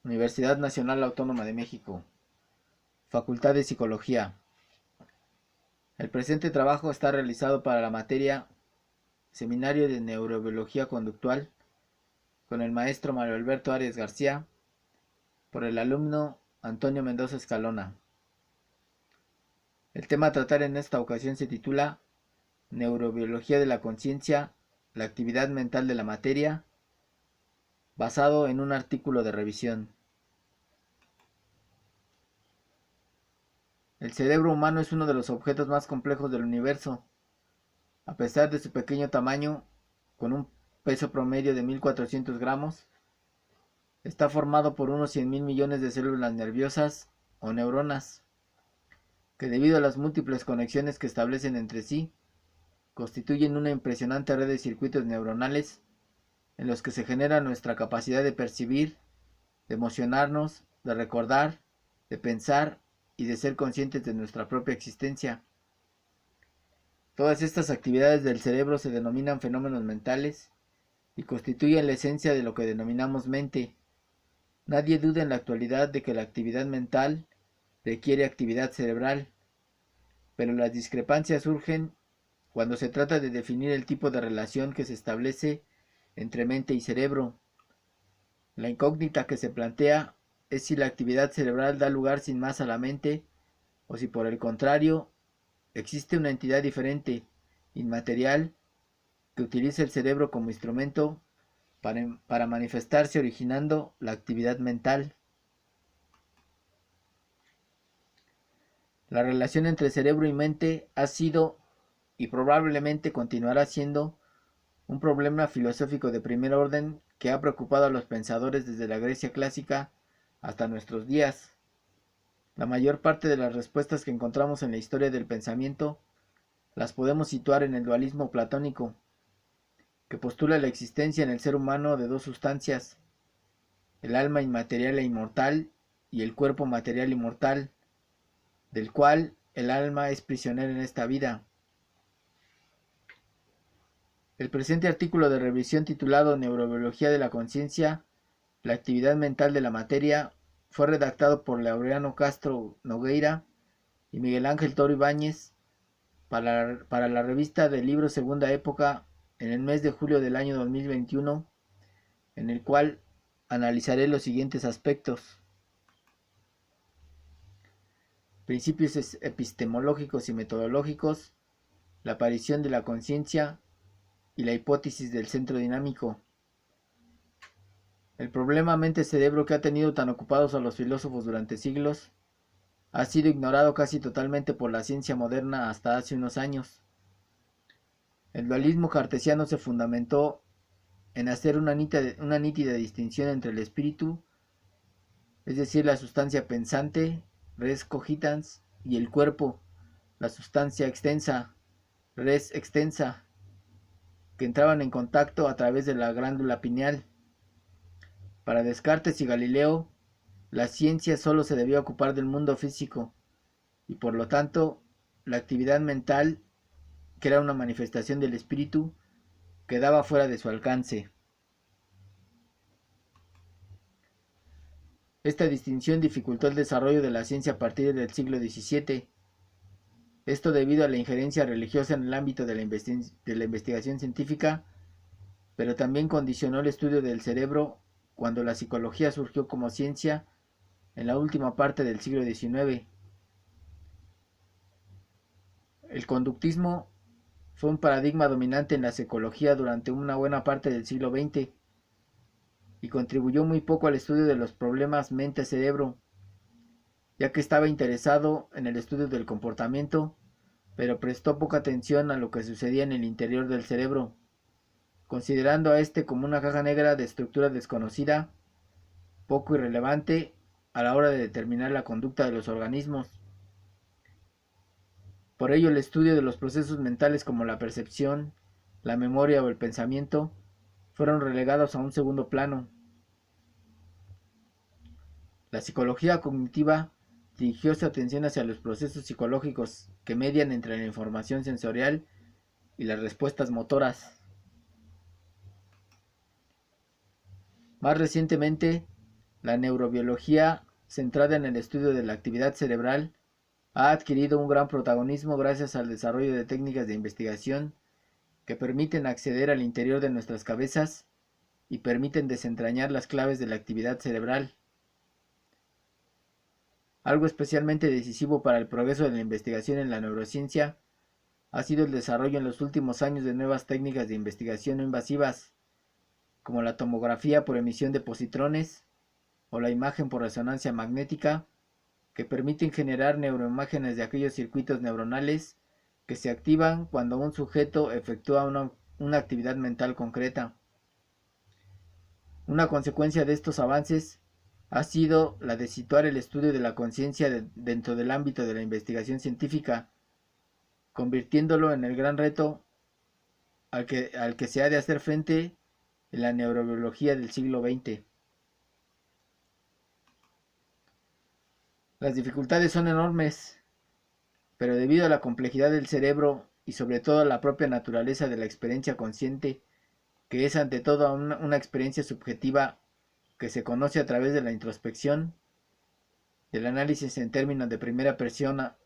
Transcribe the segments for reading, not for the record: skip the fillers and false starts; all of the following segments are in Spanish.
Universidad Nacional Autónoma de México, Facultad de Psicología. El presente trabajo está realizado para la materia Seminario de Neurobiología Conductual con el maestro Mario Alberto Arias García por el alumno Antonio Mendoza Escalona. El tema a tratar en esta ocasión se titula Neurobiología de la conciencia, la actividad mental de la materia, basado en un artículo de revisión. El cerebro humano es uno de los objetos más complejos del universo. A pesar de su pequeño tamaño, con un peso promedio de 1400 gramos, está formado por unos 100.000 millones de células nerviosas o neuronas, que debido a las múltiples conexiones que establecen entre sí, constituyen una impresionante red de circuitos neuronales en los que se genera nuestra capacidad de percibir, de emocionarnos, de recordar, de pensar y de ser conscientes de nuestra propia existencia. Todas estas actividades del cerebro se denominan fenómenos mentales y constituyen la esencia de lo que denominamos mente. Nadie duda en la actualidad de que la actividad mental requiere actividad cerebral, pero las discrepancias surgen cuando se trata de definir el tipo de relación que se establece entre mente y cerebro. La incógnita que se plantea es si la actividad cerebral da lugar sin más a la mente o si por el contrario existe una entidad diferente, inmaterial, que utiliza el cerebro como instrumento para manifestarse originando la actividad mental. La relación entre cerebro y mente ha sido y probablemente continuará siendo un problema filosófico de primer orden que ha preocupado a los pensadores desde la Grecia clásica hasta nuestros días. La mayor parte de las respuestas que encontramos en la historia del pensamiento las podemos situar en el dualismo platónico, que postula la existencia en el ser humano de dos sustancias, el alma inmaterial e inmortal y el cuerpo material y mortal, del cual el alma es prisionera en esta vida. El presente artículo de revisión titulado Neurobiología de la conciencia, la actividad mental de la materia, fue redactado por Laureano Castro Nogueira y Miguel Ángel Toro Ibáñez para la revista del libro Segunda Época en el mes de julio del año 2021, en el cual analizaré los siguientes aspectos: principios epistemológicos y metodológicos, la aparición de la conciencia y la hipótesis del centro dinámico. El problema mente-cerebro, que ha tenido tan ocupados a los filósofos durante siglos, ha sido ignorado casi totalmente por la ciencia moderna hasta hace unos años. El dualismo cartesiano se fundamentó en hacer una nítida distinción entre el espíritu, es decir, la sustancia pensante, res cogitans, y el cuerpo, la sustancia extensa, res extensa, que entraban en contacto a través de la glándula pineal. Para Descartes y Galileo, la ciencia solo se debía ocupar del mundo físico, y por lo tanto, la actividad mental, que era una manifestación del espíritu, quedaba fuera de su alcance. Esta distinción dificultó el desarrollo de la ciencia a partir del siglo XVII, esto debido a la injerencia religiosa en el ámbito de la investigación científica, pero también condicionó el estudio del cerebro cuando la psicología surgió como ciencia en la última parte del siglo XIX. El conductismo fue un paradigma dominante en la psicología durante una buena parte del siglo XX y contribuyó muy poco al estudio de los problemas mente-cerebro, ya que estaba interesado en el estudio del comportamiento, pero prestó poca atención a lo que sucedía en el interior del cerebro, considerando a este como una caja negra de estructura desconocida, poco irrelevante a la hora de determinar la conducta de los organismos. Por ello, el estudio de los procesos mentales como la percepción, la memoria o el pensamiento fueron relegados a un segundo plano. La psicología cognitiva dirigió su atención hacia los procesos psicológicos que median entre la información sensorial y las respuestas motoras. Más recientemente, La neurobiología, centrada en el estudio de la actividad cerebral, ha adquirido un gran protagonismo gracias al desarrollo de técnicas de investigación que permiten acceder al interior de nuestras cabezas y permiten desentrañar las claves de la actividad cerebral. Algo especialmente decisivo para el progreso de la investigación en la neurociencia ha sido el desarrollo en los últimos años de nuevas técnicas de investigación no invasivas, como la tomografía por emisión de positrones o la imagen por resonancia magnética, que permiten generar neuroimágenes de aquellos circuitos neuronales que se activan cuando un sujeto efectúa una actividad mental concreta. Una consecuencia de estos avances ha sido la de situar el estudio de la conciencia dentro del ámbito de la investigación científica, convirtiéndolo en el gran reto al que se ha de hacer frente en la neurobiología del siglo XX. Las dificultades son enormes, pero debido a la complejidad del cerebro y sobre todo a la propia naturaleza de la experiencia consciente, que es ante todo una experiencia subjetiva que se conoce a través de la introspección, del análisis en términos de primera persona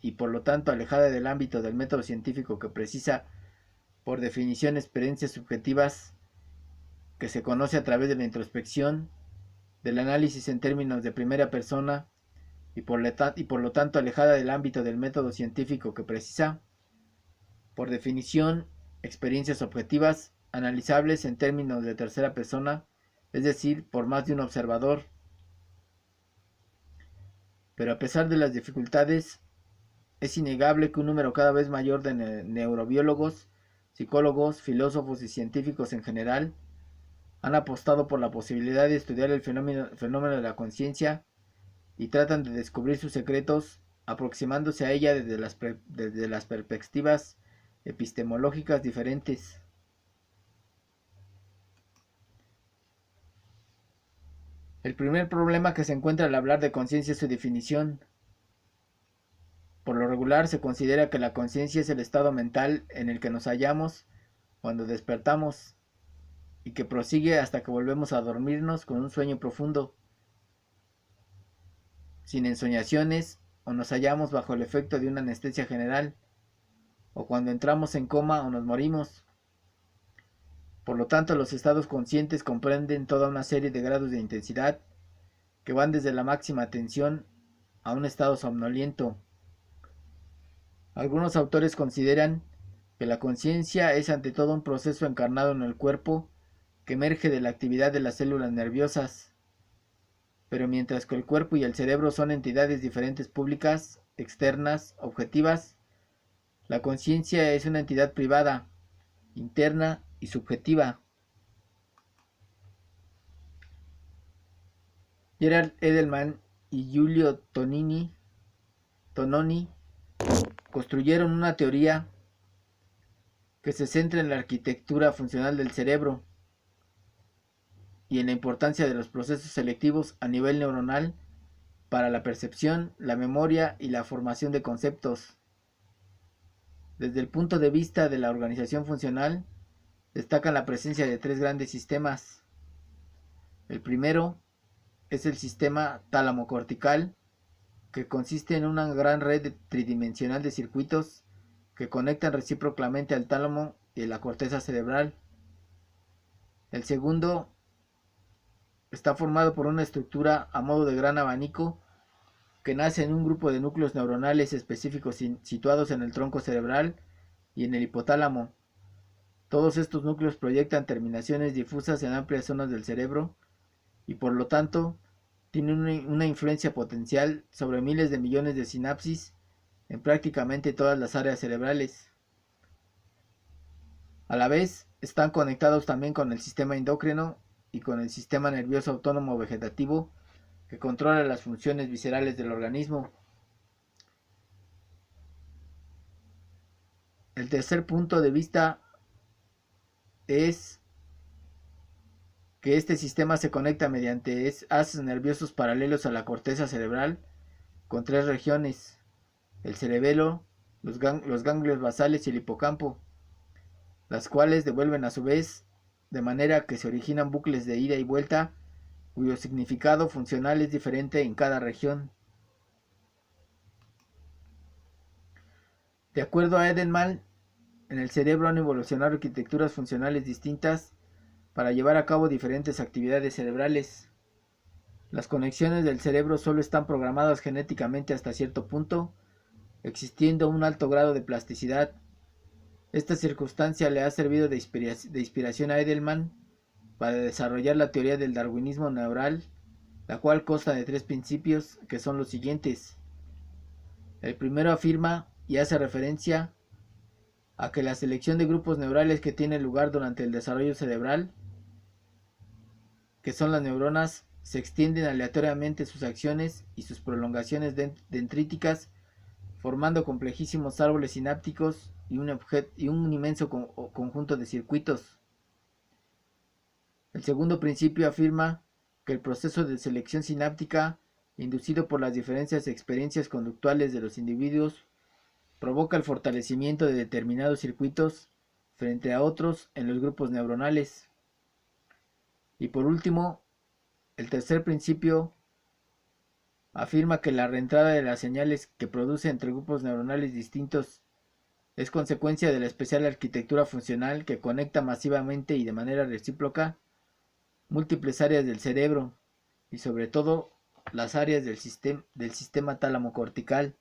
y por lo tanto alejada del ámbito del método científico que precisa, por definición, experiencias subjetivas, que se conoce a través de la introspección, del análisis en términos de primera persona y por lo tanto alejada del ámbito del método científico que precisa, por definición, experiencias objetivas analizables en términos de tercera persona, es decir, por más de un observador. Pero a pesar de las dificultades, es innegable que un número cada vez mayor de neurobiólogos, psicólogos, filósofos y científicos en general han apostado por la posibilidad de estudiar el fenómeno de la conciencia y tratan de descubrir sus secretos aproximándose a ella desde las perspectivas epistemológicas diferentes. El primer problema que se encuentra al hablar de conciencia es su definición. Por lo regular se considera que la conciencia es el estado mental en el que nos hallamos cuando despertamos y que prosigue hasta que volvemos a dormirnos con un sueño profundo, sin ensoñaciones, o nos hallamos bajo el efecto de una anestesia general, o cuando entramos en coma o nos morimos. Por lo tanto, los estados conscientes comprenden toda una serie de grados de intensidad que van desde la máxima tensión a un estado somnoliento. Algunos autores consideran que la conciencia es ante todo un proceso encarnado en el cuerpo que emerge de la actividad de las células nerviosas. Pero mientras que el cuerpo y el cerebro son entidades diferentes públicas, externas, objetivas, la conciencia es una entidad privada, interna y subjetiva. Gerard Edelman y Giulio Tononi construyeron una teoría que se centra en la arquitectura funcional del cerebro y en la importancia de los procesos selectivos a nivel neuronal para la percepción, la memoria y la formación de conceptos. Desde el punto de vista de la organización funcional, destacan la presencia de tres grandes sistemas. El primero es el sistema tálamo-cortical, que consiste en una gran red tridimensional de circuitos que conectan recíprocamente al tálamo y la corteza cerebral. El segundo está formado por una estructura a modo de gran abanico que nace en un grupo de núcleos neuronales específicos situados en el tronco cerebral y en el hipotálamo. Todos estos núcleos proyectan terminaciones difusas en amplias zonas del cerebro y por lo tanto tienen una influencia potencial sobre miles de millones de sinapsis en prácticamente todas las áreas cerebrales. A la vez, están conectados también con el sistema endocrino y con el sistema nervioso autónomo vegetativo que controla las funciones viscerales del organismo. El tercer punto de vista es que este sistema se conecta mediante haces nerviosos paralelos a la corteza cerebral con tres regiones: el cerebelo, los ganglios basales y el hipocampo, las cuales devuelven a su vez, de manera que se originan bucles de ida y vuelta cuyo significado funcional es diferente en cada región. De acuerdo a Edelman, en el cerebro han evolucionado arquitecturas funcionales distintas para llevar a cabo diferentes actividades cerebrales. Las conexiones del cerebro solo están programadas genéticamente hasta cierto punto, existiendo un alto grado de plasticidad. Esta circunstancia le ha servido de inspiración a Edelman para desarrollar la teoría del darwinismo neural, la cual consta de 3 principios que son los siguientes. El primero afirma y hace referencia a que la selección de grupos neurales que tiene lugar durante el desarrollo cerebral, que son las neuronas, se extienden aleatoriamente sus acciones y sus prolongaciones dendríticas, formando complejísimos árboles sinápticos y un inmenso conjunto de circuitos. El segundo principio afirma que el proceso de selección sináptica, inducido por las diferentes experiencias conductuales de los individuos, provoca el fortalecimiento de determinados circuitos frente a otros en los grupos neuronales. Y por último, el tercer principio afirma que la reentrada de las señales que produce entre grupos neuronales distintos es consecuencia de la especial arquitectura funcional que conecta masivamente y de manera recíproca múltiples áreas del cerebro y sobre todo las áreas del sistema tálamo-cortical.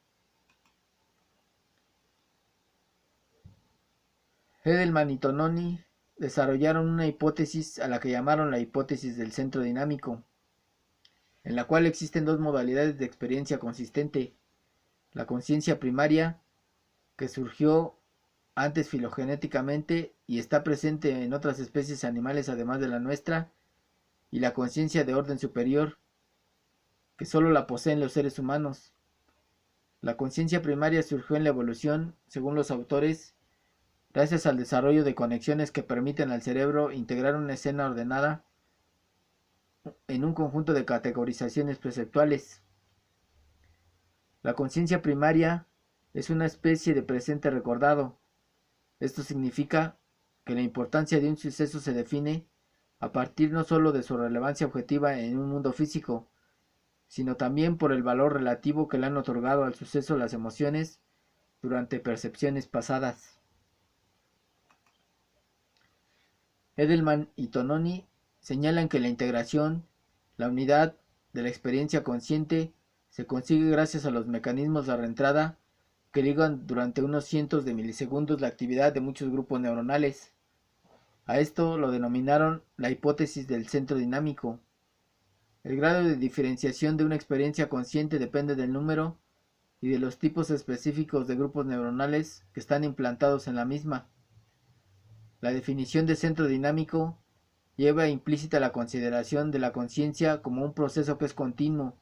Edelman y Tononi desarrollaron una hipótesis a la que llamaron la hipótesis del centro dinámico, en la cual existen dos modalidades de experiencia consistente: la conciencia primaria, que surgió antes filogenéticamente y está presente en otras especies animales además de la nuestra, y la conciencia de orden superior, que solo la poseen los seres humanos. La conciencia primaria surgió en la evolución, según los autores, gracias al desarrollo de conexiones que permiten al cerebro integrar una escena ordenada en un conjunto de categorizaciones perceptuales. La conciencia primaria es una especie de presente recordado. Esto significa que la importancia de un suceso se define a partir no solo de su relevancia objetiva en un mundo físico, sino también por el valor relativo que le han otorgado al suceso las emociones durante percepciones pasadas. Edelman y Tononi señalan que la integración, la unidad de la experiencia consciente, se consigue gracias a los mecanismos de reentrada que ligan durante unos cientos de milisegundos la actividad de muchos grupos neuronales. A esto lo denominaron la hipótesis del centro dinámico. El grado de diferenciación de una experiencia consciente depende del número y de los tipos específicos de grupos neuronales que están implantados en la misma. La definición de centro dinámico lleva implícita la consideración de la conciencia como un proceso que es continuo,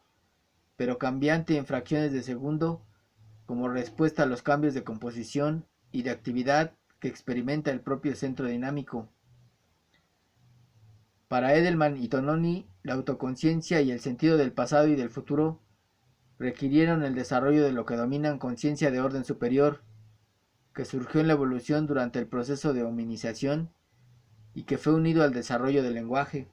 pero cambiante en fracciones de segundo, como respuesta a los cambios de composición y de actividad que experimenta el propio centro dinámico. Para Edelman y Tononi, la autoconciencia y el sentido del pasado y del futuro requirieron el desarrollo de lo que dominan conciencia de orden superior, que surgió en la evolución durante el proceso de hominización y que fue unido al desarrollo del lenguaje.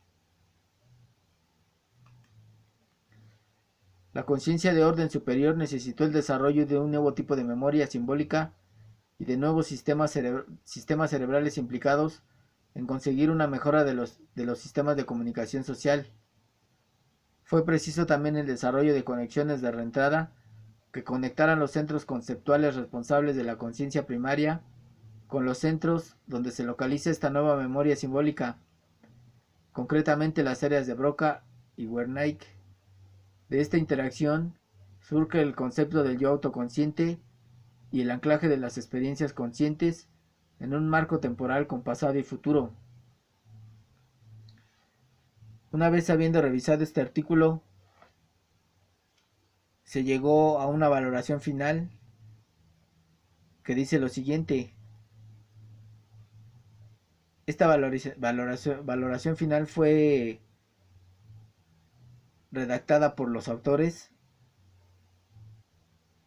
La conciencia de orden superior necesitó el desarrollo de un nuevo tipo de memoria simbólica y de nuevos sistemas cerebrales implicados en conseguir una mejora de los sistemas de comunicación social. Fue preciso también el desarrollo de conexiones de reentrada que conectaran los centros conceptuales responsables de la conciencia primaria con los centros donde se localiza esta nueva memoria simbólica, concretamente las áreas de Broca y Wernicke. De esta interacción surge el concepto del yo autoconsciente y el anclaje de las experiencias conscientes en un marco temporal con pasado y futuro. Una vez habiendo revisado este artículo, se llegó a una valoración final que dice lo siguiente. Esta valoración final fue redactada por los autores,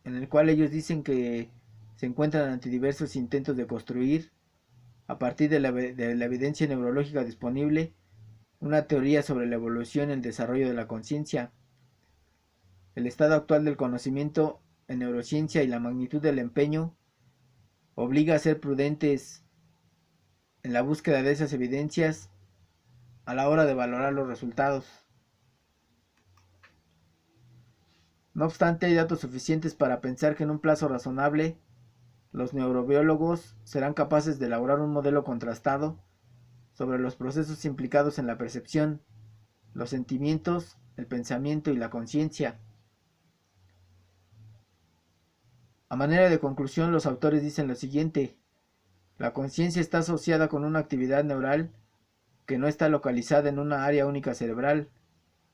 en el cual ellos dicen que se encuentran ante diversos intentos de construir, a partir de la evidencia neurológica disponible, una teoría sobre la evolución y el desarrollo de la conciencia. El estado actual del conocimiento en neurociencia y la magnitud del empeño obliga a ser prudentes en la búsqueda de esas evidencias a la hora de valorar los resultados. No obstante, hay datos suficientes para pensar que en un plazo razonable los neurobiólogos serán capaces de elaborar un modelo contrastado sobre los procesos implicados en la percepción, los sentimientos, el pensamiento y la conciencia. A manera de conclusión, los autores dicen lo siguiente: la conciencia está asociada con una actividad neural que no está localizada en una área única cerebral,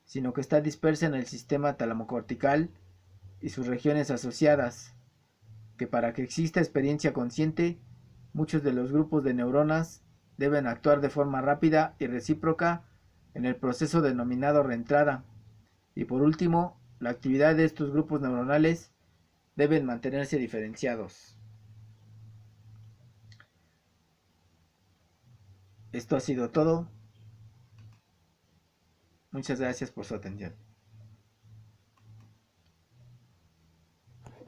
sino que está dispersa en el sistema talamocortical y sus regiones asociadas, que para que exista experiencia consciente, muchos de los grupos de neuronas deben actuar de forma rápida y recíproca en el proceso denominado reentrada, y por último, la actividad de estos grupos neuronales deben mantenerse diferenciados. Esto ha sido todo. Muchas gracias por su atención.